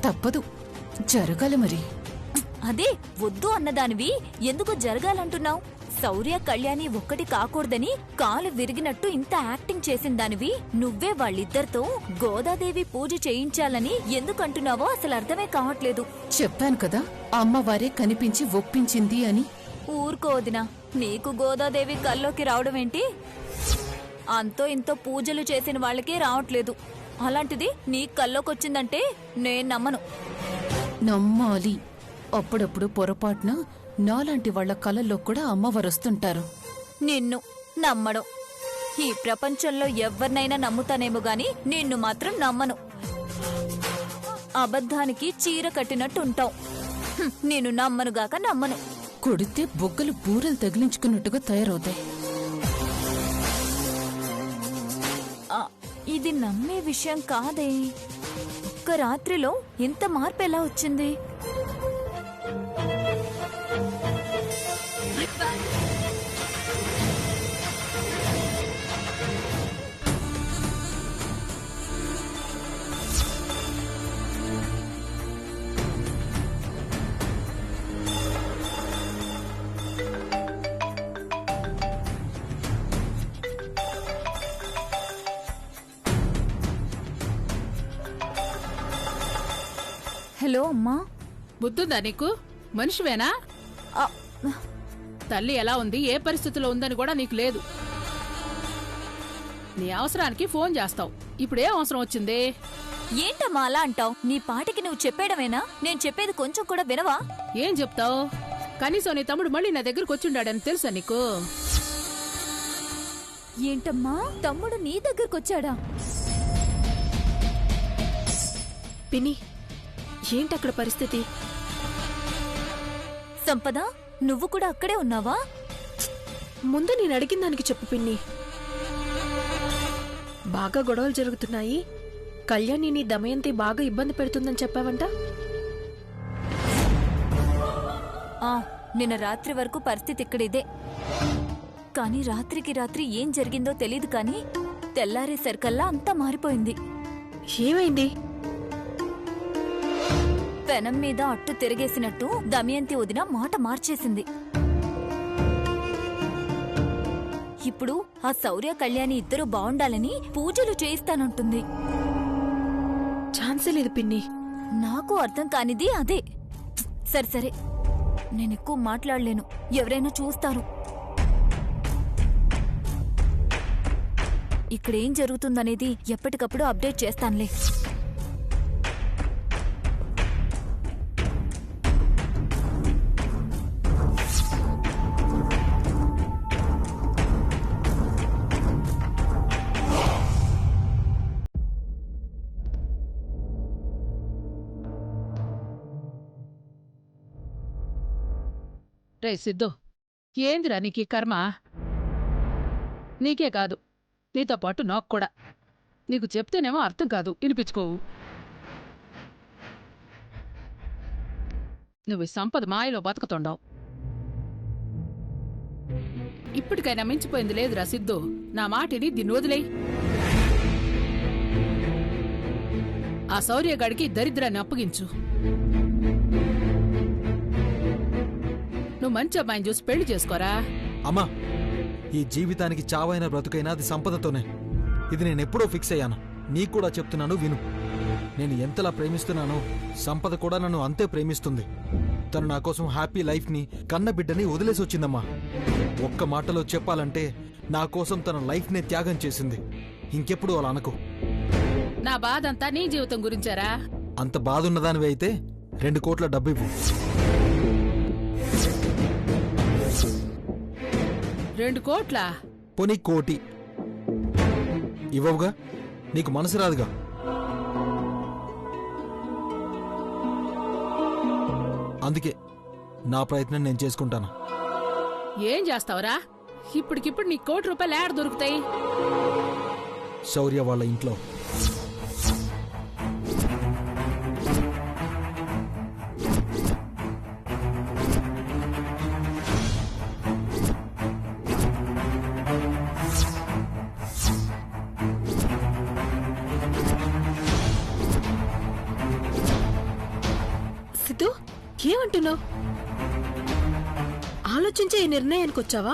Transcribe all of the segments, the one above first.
తప్పదు, జరగాలి మరి. అదే వద్దు అన్నదానివి ఎందుకు జరగాలంటున్నావు? శౌర్య కళ్యాణి ఒక్కటి కాకూడదని కాలు విరిగినట్టు ఇంత యాక్టింగ్ చేసిన దానివి నువ్వే వాళ్ళిద్దరితో గోదాదేవి పూజ చేయించాలని ఎందుకంటున్నావో అసలు అర్థమే కావట్లేదు. చెప్పాను కదా, అమ్మవారే కనిపించి ఒప్పించింది అని. ఊరుకోదినా, నీకు గోదాదేవి కల్లోకి రావడం ఏంటి? అంతో ఇంతో పూజలు చేసిన వాళ్ళకే రావట్లేదు, అలాంటిది నీ కల్లోకొచ్చిందంటే నేను నమ్మను. నమ్మాలి. అప్పుడప్పుడు పొరపాటున నాలాంటి వాళ్ల కళల్లో కూడా అమ్మవారు వస్తుంటారు. నిన్ను నమ్మడం, ఈ ప్రపంచంలో ఎవరినైనా నమ్ముతానేమో గాని నిన్ను మాత్రం నమ్మను. అబద్ధానికి చీర కట్టినట్టుంటావు. నేను నమ్మనుగాక నమ్మను. కొడితే బొగ్గలు బూరలు తగిలించుకున్నట్టుగా తయారవుతాయి. ఇది నమ్మే విషయం కాదే. ఒక్క రాత్రిలో ఇంత మార్పు ఎలా వచ్చింది? హలో అమ్మా. బుద్ధుందా నీకు? మనిషివేనా? తల్లి ఎలా ఉంది, ఏ పరిస్థితిలో ఉందని కూడా నీకు లేదు. నీ అవసరానికి ఫోన్ చేస్తావు, ఇప్పుడే అవసరం వచ్చింది. ఏంటమ్మా అలా అంటావు? నీ పాటికి నువ్వు చెప్పేయడమేనా? నేను చెప్పేది కొంచెం కూడా వినవా? ఏం చెప్తావు? కనీసం నీ తమ్ముడు మళ్ళీ నా దగ్గరకు వచ్చిండాడని తెలుసా నీకు? ఏంటమ్మా, తమ్ముడు నీ దగ్గరకొచ్చాడా? పిన్ని, ఏంటక్కడ పరిస్థితి? సంపద, నువ్వు కూడా అక్కడే ఉన్నావా? ముందు నేను అడిగిన దానికి చెప్పు పిన్ని. బాగా గొడవలు జరుగుతున్నాయి, కళ్యాణిని దమయంతి బాగా ఇబ్బంది పెడుతుందని చెప్పావంట. నిన్న రాత్రి వరకు పరిస్థితి ఇక్కడిదే. కానీ రాత్రికి రాత్రి ఏం జరిగిందో తెలీదు, కానీ తెల్లారేసరికల్లా అంతా మారిపోయింది. ఏమైంది? పెనం మీద అట్టు తిరిగేసినట్టు దమయంతి వదిన మాట మార్చేసింది. ఇప్పుడు ఆ శౌర్య కళ్యాణి ఇద్దరు బావుండాలని పూజలు చేయిస్తానంటుంది. ఛాన్సే లేదు పిన్ని. నాకు అర్థం కానిది అదే. సరే సరే, నేనెక్కువ మాట్లాడలేను, ఎవరైనా చూస్తారు. ఇక్కడేం జరుగుతుందనేది ఎప్పటికప్పుడు అప్డేట్ చేస్తానులే. రే సిద్ధు, ఏందిరా నీకీ కర్మ? నీకే కాదు, నీతో పాటు నాకు కూడా. నీకు చెప్తేనేమో అర్థం కాదు, వినిపించుకోవు. నువ్వు సంపద మాయలో బతుకుతుండవు. ఇప్పటికైనా మించిపోయింది లేదురా సిద్ధు. నా మాటిని దీన్ని వదిలేయి. ఆ శౌర్యగాడికి దరిద్రాన్ని అప్పగించు. నువ్వు మంచి అమ్మాయిని చూసి పెళ్లి చేసుకోరా. అమ్మా, ఈ జీవితానికి చావైన బ్రతుకైనా అది సంపదతోనే. ఇది నేనెప్పుడో ఫిక్స్ అయ్యాను. నీకు కూడా చెప్తున్నాను, విను. నేను ఎంతలా ప్రేమిస్తున్నానో సంపద కూడా నన్ను అంతే ప్రేమిస్తుంది. తను నా కోసం హ్యాపీ లైఫ్ని, కన్న బిడ్డని వదిలేసి వచ్చిందమ్మా. ఒక్క మాటలో చెప్పాలంటే నా కోసం తన లైఫ్నే త్యాగం చేసింది. ఇంకెప్పుడు అలా అనుకో. నా బాధంతా నీ జీవితం గురించారా? అంత బాధున్నదానివి అయితే 2 కోట్ల డబ్బు ఇవ్వు. 2 కోట్ల? పోనీ 1 కోటి ఇవ్వవుగా? నీకు మనసు రాదుగా? అందుకే నా ప్రయత్నం నేను చేసుకుంటాను. ఏం చేస్తావురా? ఇప్పటికిప్పుడు నీ 1 కోటి రూపాయలు ఏడ దొరుకుతాయి? శౌర్య వాళ్ళ ఇంట్లో. సిద్ధు, ఏమంటున్నావు? ఆలోచించే ఈ నిర్ణయానికి వచ్చావా?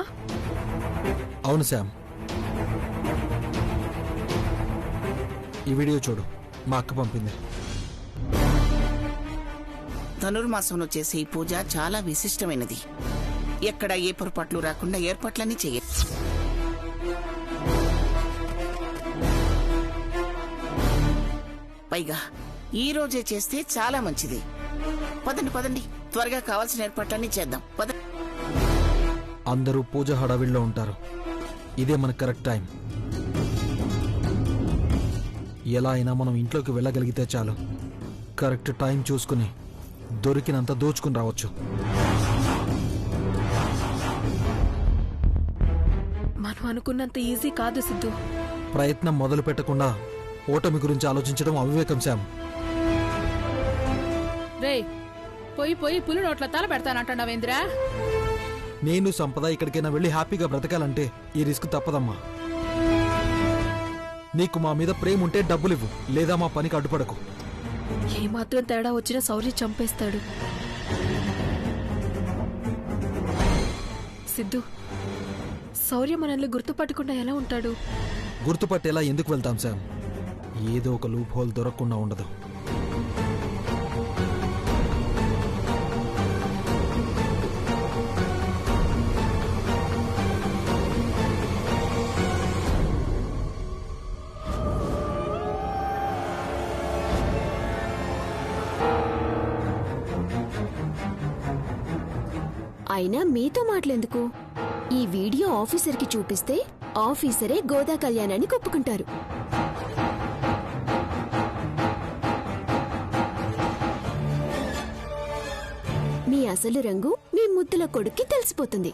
అవును శ్యామ్, ఈ వీడియో చూడు, మా అక్క పంపింది. ధనుర్మాసంలో చేసే ఈ పూజ చాలా విశిష్టమైనది. ఎక్కడ ఏ పొరపాట్లు రాకుండా ఏర్పాట్లన్నీ చెయ్యాలి. పైగా ఈ రోజే చేస్తే చాలా మంచిది. పదండి పదండి, త్వరగా కావాల్సిన ఏర్పాట్లన్నీ చేద్దాం. పదండి. అందరూ పూజ హడావిడిలో ఉంటారు. ఇదే మన కరెక్ట్ టైం. ఎలా అయినా మనం ఇంట్లోకి వెళ్ళగలిగితే చాలు. కరెక్ట్ టైం చూసుకుని దొరికినంత దోచుకుని రావచ్చు. మనం అనుకున్నంత ఈజీ కాదు సిద్ధు. ప్రయత్నం మొదలు పెట్టకుండా ఓటమి గురించి ఆలోచించడం అవివేకం శ్యామ్. రే, పోయి పోయి పులి నోట్ల తల పెడతానంటున్నావేంద్రా? నేను సంపద ఎక్కడికైనా వెళ్ళి హ్యాపీగా బ్రతకాలంటే ఈ రిస్క్ తప్పదమ్మా. నీకు మా మీద ప్రేమ ఉంటే డబ్బులివ్వు, లేదా మా పనికి అడ్డుపడకు. ఏమాత్రం తేడా వచ్చినా శౌర్య చంపేస్తాడు. సిద్ధు, శౌర్య మనల్ని గుర్తుపట్టకుండా ఎలా ఉంటాడు? గుర్తుపట్టేలా ఎందుకు వెళ్తాం శామ్? ఏదో ఒక లూప్ హోల్ దొరకకుండా ఉండదు. అయినా మీతో మాటలెందుకు? ఈ వీడియో ఆఫీసర్కి చూపిస్తే ఆఫీసరే గోదా కళ్యాణాన్ని ఒప్పుకుంటారు. మీ అసలు రంగు మీ ముద్దుల కొడుక్కి తెలిసిపోతుంది.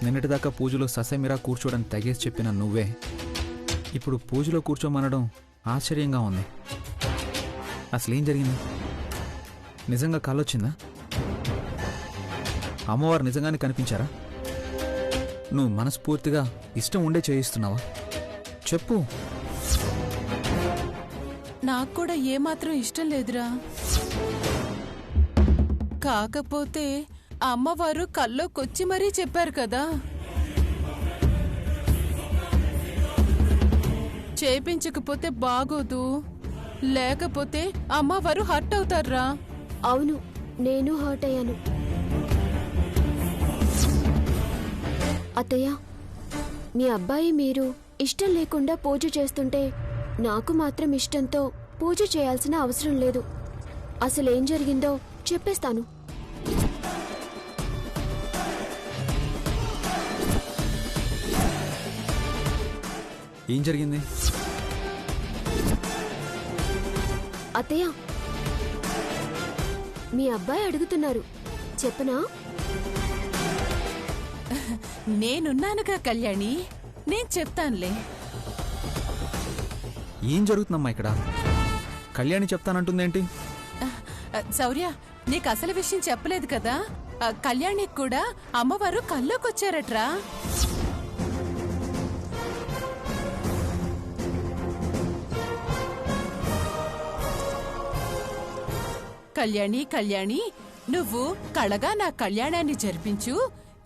నిన్నటిదాకా పూజలో ససమిరా కూర్చోవడానికి తెగేసి చెప్పిన నువ్వే ఇప్పుడు పూజలో కూర్చోమనడం ఆశ్చర్యంగా ఉంది. అసలేం జరిగింది? నిజంగా కళ్ళొచ్చిందా? అమ్మవారు నిజంగానే కనిపించారా? నువ్వు మనస్ఫూర్తిగా ఇష్టం ఉండే చేయిస్తున్నావా? చెప్పు. నాకు కూడా ఏమాత్రం ఇష్టం లేదురా. కాకపోతే అమ్మవారు కల్లోకొచ్చి మరీ చెప్పారు కదా. చేపించకపోతే బాగోదు, లేకపోతే అమ్మవారు హర్ట్ అవుతారా. అవును, నేను హర్ట్ అయ్యాను. అత్తయ్య, మీ అబ్బాయి మీరు ఇష్టం లేకుండా పూజ చేస్తుంటే నాకు మాత్రం ఇష్టంతో పూజ చేయాల్సిన అవసరం లేదు. అసలేం జరిగిందో చెప్పేస్తాను. ఏం జరిగింది? అత్తయ్య, మీ అబ్బాయి అడుగుతున్నారు, చెప్పనా? నేనున్నానుగా కళ్యాణి, నేను చెప్తానులే. ఏం జరుగుతుందమ్మా ఇక్కడ? కళ్యాణి చెప్తానంటుందేంటి? శౌర్య, నీకు అసలు విషయం చెప్పలేదు కదా. కళ్యాణికి కూడా అమ్మవారు కల్లోకొచ్చారట్రా. కళ్యాణి కళ్యాణి, నువ్వు కళగా నా కళ్యాణాన్ని జరిపించు,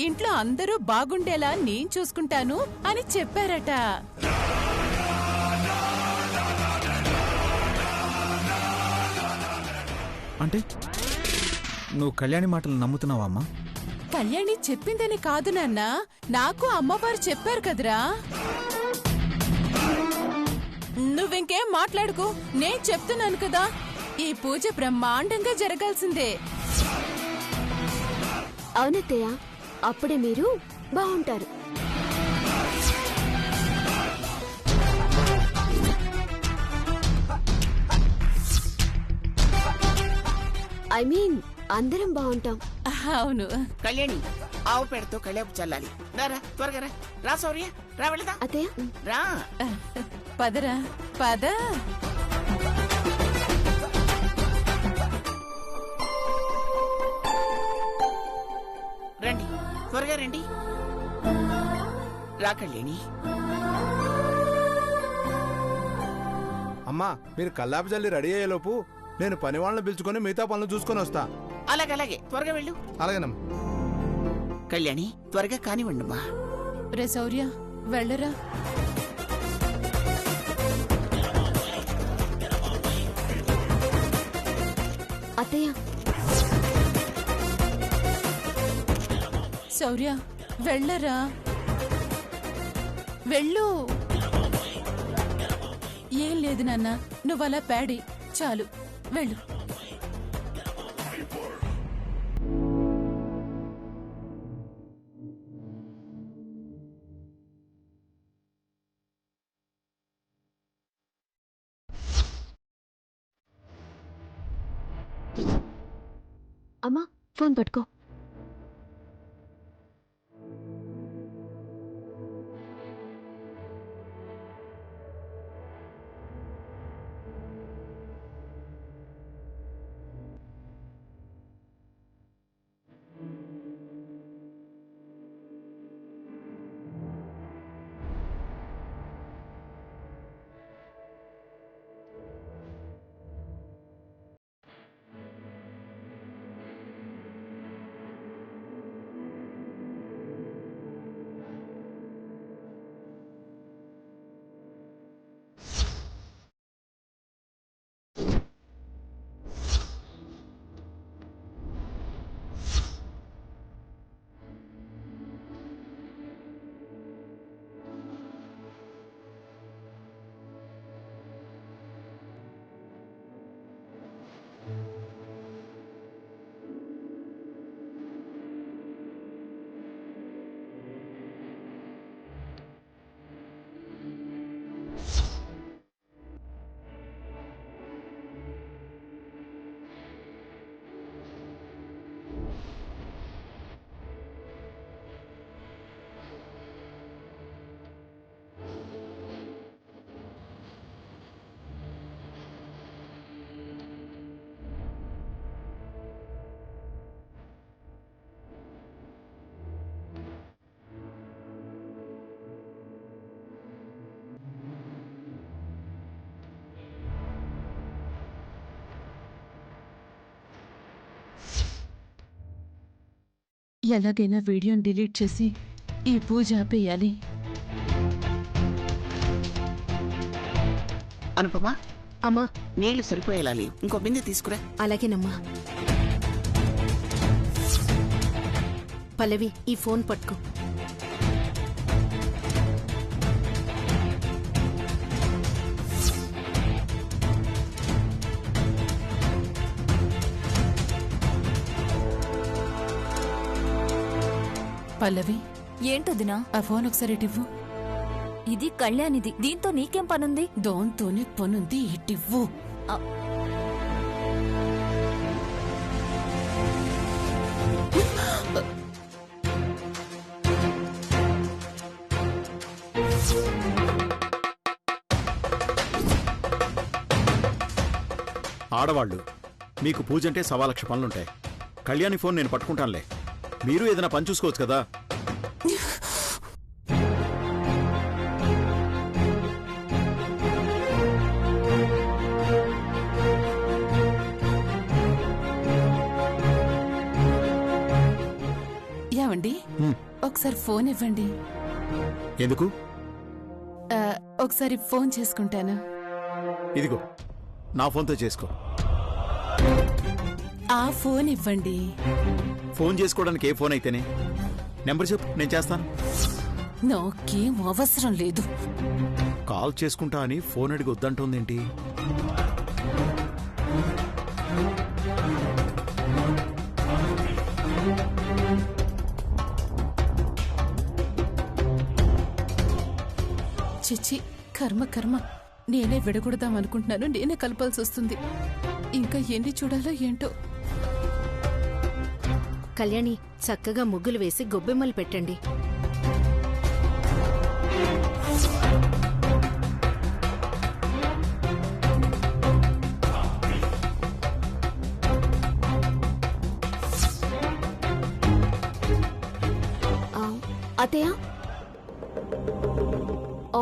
ఇంట్లో అందరూ బాగుండేలా నేను చూసుకుంటాను అని చెప్పారట. అంటే నువ్వు కళ్యాణి మాటలు నమ్ముతున్నావా అమ్మా? కళ్యాణి చెప్పిందని కాదు నాన్న, నాకు అమ్మవారు చెప్పారు కదరా. నువ్వింకేం మాట్లాడుకో, నేను చెప్తున్నాను కదా. ఈ పూజ బ్రహ్మాండంగా జరగాల్సిందే. అవునత్తయ్య, అప్పుడే మీరు బాగుంటారు. ఐ మీన్ అందరం బాగుంటాం. అవును కళ్యాణి, ఆవు పేడతో కళ్యాపు చల్లాలి. రా త్వరగా రా. రా శౌర్య, రా వెళదా. అత్తయ్య, రా. పదరా పద. త్వరగా రండి. రా కళ్యాణి. అమ్మా, మీరు కల్లాపి జల్లి రెడీ అయ్యేలోపు నేను పని వాళ్ళని పిలుచుకొని మిగతా పనులు చూసుకొని వస్తా. అలాగే త్వరగా వెళ్ళు. అలాగేనమ్మా. కళ్యాణి త్వరగా కానివ్వండమ్మా. రే శౌర్య వెళ్ళరా. అత్తయ్య, శౌర్య వెళ్ళరా, వెళ్ళు. ఏం లేదు నాన్న, నువ్వలా ప్యాడి చాలు, వెళ్ళు. అమ్మా ఫోన్ పట్టుకో. ఎలాగైనా వీడియోని డిలీట్ చేసి ఈ పూజ ఆపేయాలి. అనుపమా, అమ్మా నీళ్లు సరిపోయేలా లేవు, ఇంకో బిందె తీసుకురా. అలాగేనమ్మా. పల్లవి ఈ ఫోన్ పట్టుకో. పల్లవి ఏంటొదినా? ఆ ఫోన్ ఒకసారి ఇటివ్వు. ఇది కళ్యాణిది, దీంతో నీకేం పనుంది? దాంతోనే పనుంది, ఇటివ్వు. ఆడవాళ్ళు మీకు పూజ అంటే 1,00,000 పనులుంటాయి. కళ్యాణి ఫోన్ నేను పట్టుకుంటానులే, మీరు ఏదైనా పని చూసుకోవచ్చు కదా. ఏమండి, ఒకసారి ఫోన్ ఇవ్వండి. ఎందుకు? ఒకసారి ఫోన్ చేసుకుంటాను. ఇదిగో నా ఫోన్తో చేసుకో. ఆ ఫోన్ ఇవ్వండి. ఫోన్ చేసుకోవడానికి ఏ ఫోన్ అయితేనే? నెంబర్ చెప్పు, నేను చేస్తాను. నాకేం అవసరం లేదు. కాల్ చేసుకుంటా అని ఫోన్ అడిగి వద్దంటోందేంటి? చిచ్చి, కర్మ కర్మ. నేనే విడగొడదాం అనుకుంటున్నాను, నేనే కలపాల్సి వస్తుంది. ఇంకా ఎన్ని చూడాలో ఏంటో. కళ్యాణి చక్కగా ముగ్గులు వేసి గొబ్బెమ్మలు పెట్టండి. అత్తయ్య,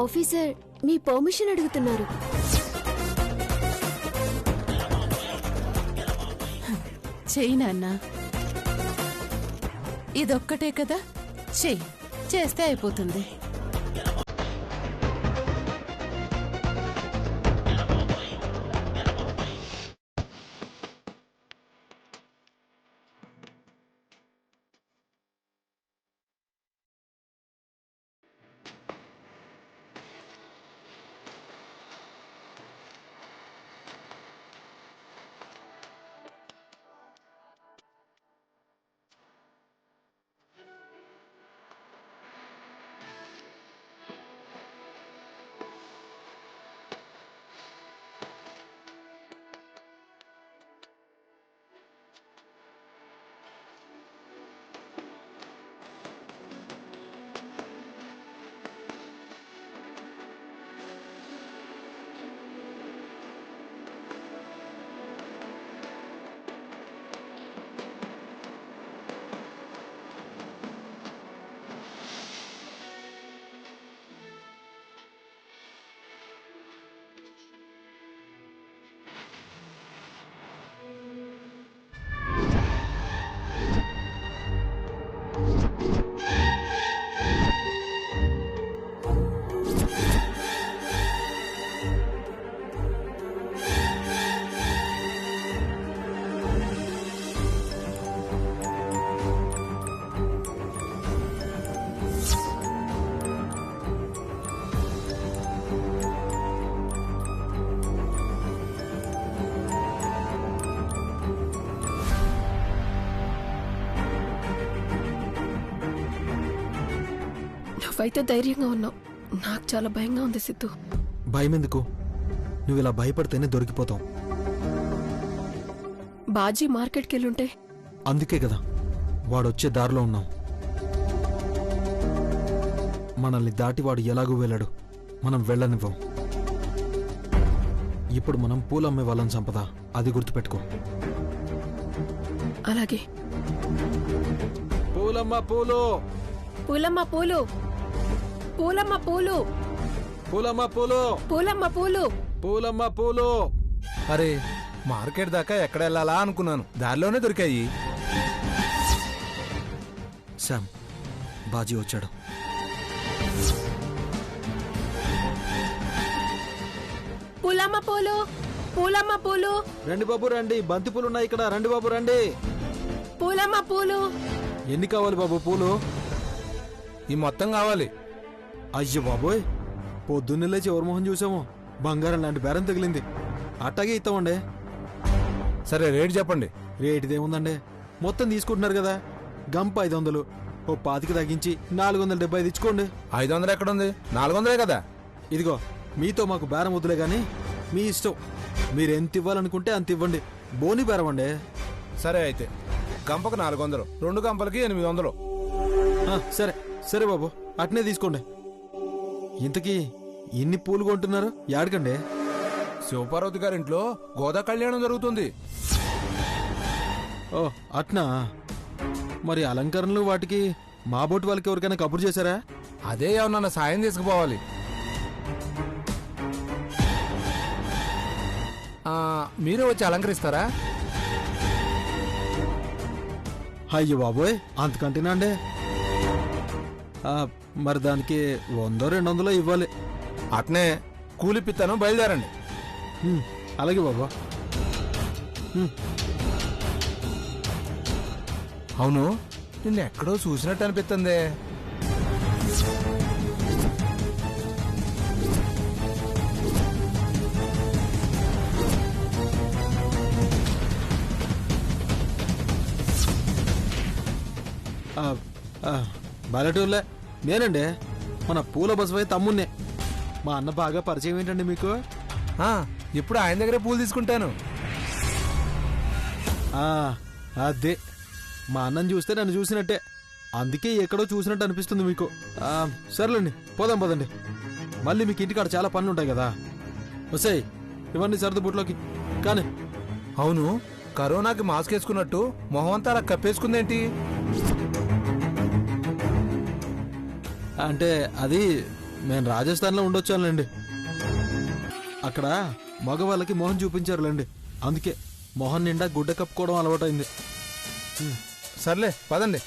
ఆఫీసర్ మీ పర్మిషన్ అడుగుతున్నారు. చెయ్యి నాన్న, ఇదొక్కటే కదా, చెయ్యి, చేస్తే అయిపోతుంది. నువ్వైతే ధైర్యంగా ఉన్నావు, నాకు చాలా భయంగా ఉంది సిద్ధు. భయం ఎందుకు? నువ్వు ఇలా భయపడితేనే దొరికిపోతావు. బాజీ మార్కెట్కి వెళ్ళుంటే అందుకే కదా వాడొచ్చే దారిలో ఉన్నాం. మనల్ని దాటి వాడు ఎలాగూ వెళ్ళాడు, మనం వెళ్ళనివ్వం. ఇప్పుడు మనం పూలు అమ్మే వాళ్ళని సంపద, అది గుర్తుపెట్టుకో. అలాగే. పూలమ్మ పూలు, పూలమ్మ పూలు, పూలమ్మ పూలు, పూలమ్మ పూలు, పూలమ్మ పూలు, పూలమ్మ పూలు. అరే మార్కెట్ దాకా ఎక్కడ వెళ్ళాలా అనుకున్నాను, దారిలోనే దొరికాయి. శామ్, బాజీ వచ్చాడు. పూలమ్మ పూలు, పూలమ్మ పూలు, రండి బాబు రండి, బంతి పూలు ఉన్నాయి ఇక్కడ, రండి బాబు రండి. పూలమ్మ పూలు. ఎన్ని కావాలి బాబు పూలు? ఈ మొత్తం కావాలి. అయ్యో బాబోయ్, పొద్దున్నే లేచి ఎవరి మొహం చూసాము, బంగారం లాంటి బేరం తగిలింది. అట్టాగే ఇస్తామండి. సరే రేట్ చెప్పండి. రేటుదేముందండి, మొత్తం తీసుకుంటున్నారు కదా, గంప 500, ఓ 25 తగ్గించి 475 ఇచ్చుకోండి. 500 ఎక్కడుంది, 400 కదా. ఇదిగో, మీతో మాకు బేరం వద్దులే గాని మీ ఇష్టం, మీరు ఎంత ఇవ్వాలనుకుంటే అంత ఇవ్వండి. బోని బేరం అండి. సరే అయితే గంపకు 400, 2 గంపలకి 800. సరే సరే బాబు, అట్నే తీసుకోండి. ఇంతకీ ఎన్ని పూలు కొంటున్నారు? యాడకండి? శివపార్వతి గారింట్లో గోదా కళ్యాణం జరుగుతుంది. ఓ అట్నా? మరి అలంకరణలు వాటికి మా బోటి వాళ్ళకి ఎవరికైనా కబురు చేశారా? అదే ఏమన్నా సాయం తీసుకుపోవాలి. మీరే వచ్చి అలంకరిస్తారా? అయ్యో బాబోయ్, అంతకంటేనా అండి? మరి దానికి 100-200 ఇవ్వాలి. అట్నే కూలి పిత్తను, బయలుదేరండి. అలాగే బాబా. అవును, నిన్ను ఎక్కడో చూసినట్టు అనిపిస్తుంది. బాలటూర్లే, నేనండి, మన పూల బసవయ్య తమ్మున్నే. మా అన్న బాగా పరిచయం ఏంటండి మీకు? ఇప్పుడు ఆయన దగ్గరే పూలు తీసుకుంటాను. అదే, మా అన్నని చూస్తే నన్ను చూసినట్టే, అందుకే ఎక్కడో చూసినట్టు అనిపిస్తుంది మీకు. సర్లేండి, పోదాం పదండి. మళ్ళీ మీకు ఇంటికాడ చాలా పనులు ఉంటాయి కదా. వస్తాయి ఇవన్నీ సర్దుబుట్లోకి కానీ. అవును, కరోనాకి మాస్క్ వేసుకున్నట్టు మొహం అంతా అలా కప్పేసుకుందేంటి? అంటే అది నేను రాజస్థాన్లో ఉండొచ్చానులేండి. అక్కడ మగవాళ్ళకి మొహం చూపించారులేండి, అందుకే మొహం నిండా గుడ్డ కప్పుకోవడం అలవాటైంది. సర్లే పదండి.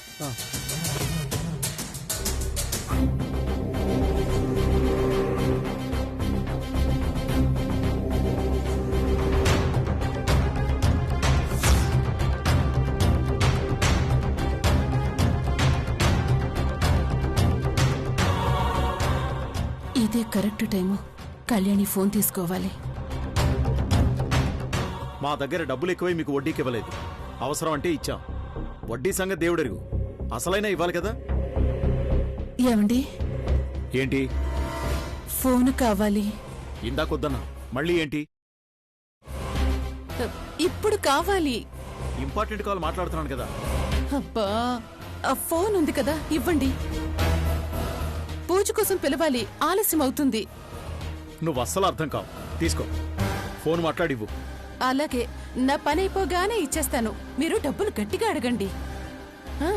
ఇదే కరెక్ట్ టైము. కళ్యాణి ఫోన్ తీసుకోవాలి. మా దగ్గర డబ్బులు ఎక్కువై మీకు వడ్డీకి ఇవ్వలేదు. అవసరం అంటే ఇచ్చాం. వడ్డీ సంగతి దేవుడెరుగు, అసలైనా ఇవ్వాలి కదా. ఏమండి, ఏంటి? ఫోన్ కావాలి. ఇందాకొద్దన్నా, మళ్ళీ ఏంటి? ఇప్పుడు కావాలి. ఇంపార్టెంట్ కాల్ మాట్లాడుతున్నాను కదా. అబ్బా, ఆ ఫోన్ ఉంది కదా, ఇవ్వండి. పూజ కోసం పిలవాలి, ఆలస్యం అవుతుంది. నువ్వు అస్సలు అర్థం కావు. తీసుకో, ఫోన్ మాట్లాడివ్వు. అలాగే, నా పని అయిపోగానే ఇచ్చేస్తాను. మీరు డబ్బులు గట్టిగా అడగండి. ఆ